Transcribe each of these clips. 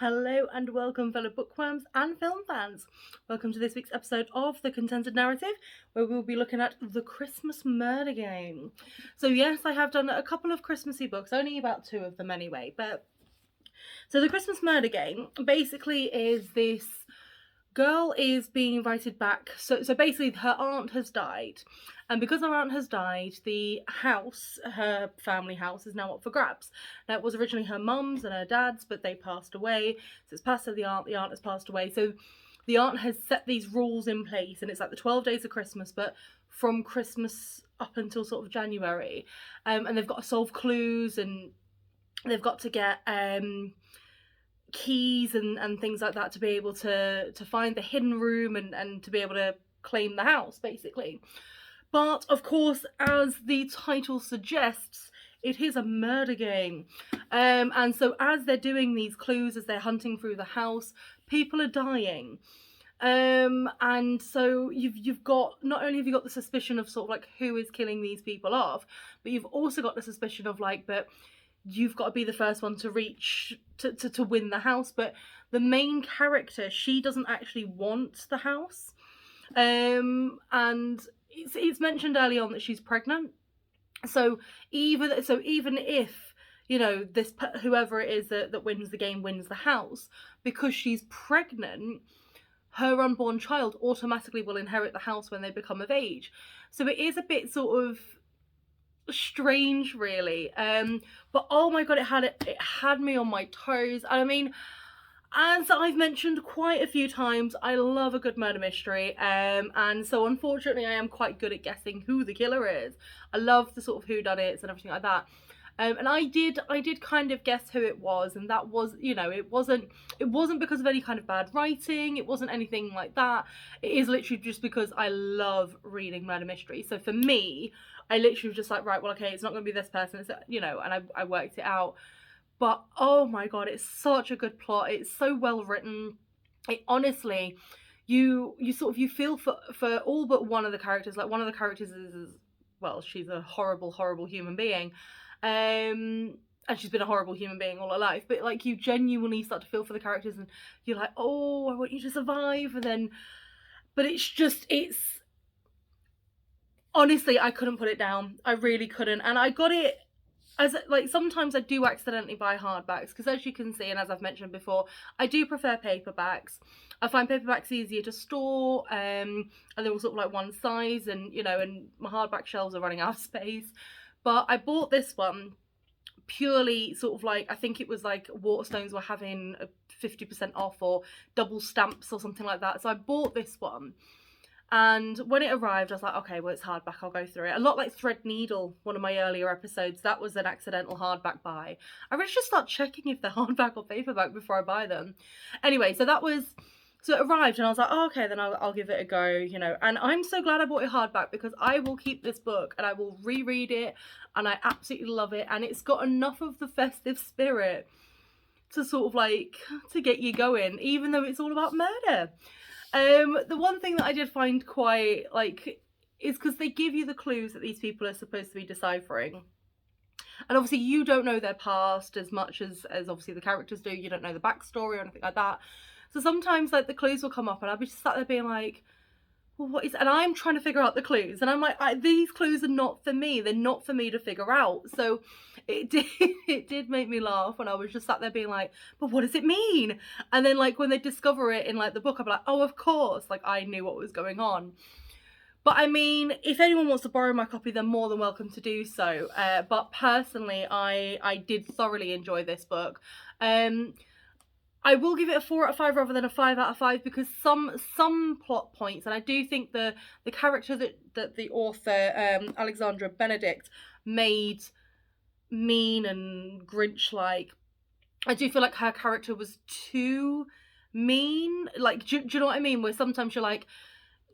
Hello and welcome, fellow bookworms and film fans. Welcome to this week's episode of The Contented Narrative, where we'll be looking at The Christmas Murder Game. So yes, I have done a couple of Christmassy books, only about 2 of them anyway, So The Christmas Murder Game basically is this girl is being invited back. So basically her aunt has died. And because her aunt has died, the house, her family house, is now up for grabs. Now, it was originally her mum's and her dad's, but they passed away. So it's passed to the aunt has passed away. So the aunt has set these rules in place, and it's like the 12 days of Christmas, but from Christmas up until sort of January. And they've got to solve clues, and they've got to get keys and things like that to be able to find the hidden room and to be able to claim the house, basically. But of course, as the title suggests, it is a murder game. And so as they're doing these clues, as they're hunting through the house, people are dying. And so you've got, not only have you got the suspicion of sort of like who is killing these people off, but you've also got the suspicion of like, but you've got to be the first one to reach to win the house. But the main character, she doesn't actually want the house. And it's mentioned early on that she's pregnant. So even if, you know, this whoever it is that wins the game wins the house, because she's pregnant, her unborn child automatically will inherit the house when they become of age. So it is a bit sort of strange, really. But oh my god, it had me on my toes. I mean, as I've mentioned quite a few times, I love a good murder mystery, and so unfortunately I am quite good at guessing who the killer is. I love the sort of whodunits and everything like that. And I did kind of guess who it was, and that was, you know, it wasn't because of any kind of bad writing, it wasn't anything like that. It is literally just because I love reading murder mysteries. So for me, I literally was just like, right, well, okay, it's not going to be this person, it's, you know, and I worked it out. But oh my god, it's such a good plot. It's so well written. It honestly, you feel for all but one of the characters. Like, one of the characters is well, she's a horrible human being. And she's been a horrible human being all her life. But like, you genuinely start to feel for the characters, and you're like, oh, I want you to survive. And then, but it's honestly, I couldn't put it down. I really couldn't. And I got it as, like, sometimes I do accidentally buy hardbacks, because as you can see, and as I've mentioned before, I do prefer paperbacks. I find paperbacks easier to store, and they're all sort of like one size, and, you know, and my hardback shelves are running out of space. But I bought this one purely sort of like, I think it was like Waterstones were having a 50% off or double stamps or something like that. So I bought this one. And when it arrived, I was like, okay, well, it's hardback, I'll go through it. A lot like Threadneedle, one of my earlier episodes, that was an accidental hardback buy. I really should start checking if they're hardback or paperback before I buy them. Anyway, so it arrived, and I was like, oh, okay, then I'll give it a go, you know. And I'm so glad I bought it hardback, because I will keep this book and I will reread it, and I absolutely love it. And it's got enough of the festive spirit to sort of like, to get you going, even though it's all about murder. The one thing that I did find quite, like, is because they give you the clues that these people are supposed to be deciphering. And obviously you don't know their past as much as obviously the characters do. You don't know the backstory or anything like that. So sometimes, like, the clues will come up and I'll be just sat there being like, well, what is, and I'm trying to figure out the clues, and I'm like, these clues are not for me. They're not for me to figure out. So it did make me laugh when I was just sat there being like, but what does it mean? And then, like, when they discover it in, like, the book, I'm like, oh, of course, like, I knew what was going on. But I mean, if anyone wants to borrow my copy, they're more than welcome to do so. But personally, I did thoroughly enjoy this book. I will give it a 4 out of 5 rather than a 5 out of 5, because some plot points, and I do think the character that the author, Alexandra, Benedict, made mean and Grinch-like, I do feel like her character was too mean. Like, do you know what I mean? Where sometimes you're like,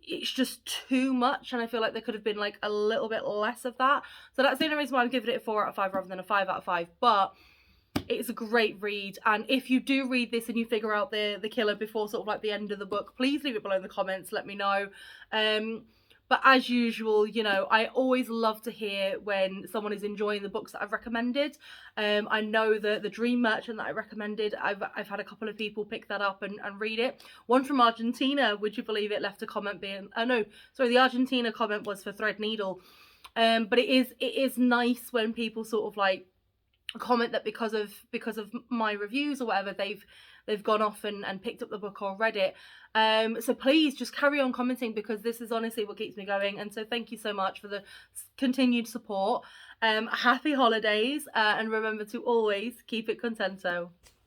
it's just too much, and I feel like there could have been like a little bit less of that. So that's the only reason why I'm giving it a 4 out of 5 rather than a 5 out of 5. But it's a great read, and if you do read this and you figure out the killer before sort of like the end of the book, please leave it below in the comments, let me know. But as usual, you know, I always love to hear when someone is enjoying the books that I've recommended. I know that the Dream Merchant that I recommended, I've had a couple of people pick that up and read it. One from Argentina, would you believe it, left a comment being, oh no, sorry, the Argentina comment was for Threadneedle. But it is nice when people sort of like comment that because of my reviews or whatever, they've gone off and picked up the book or read it. So please just carry on commenting, because this is honestly what keeps me going. And so thank you so much for the continued support. Happy holidays, and remember to always keep it contento.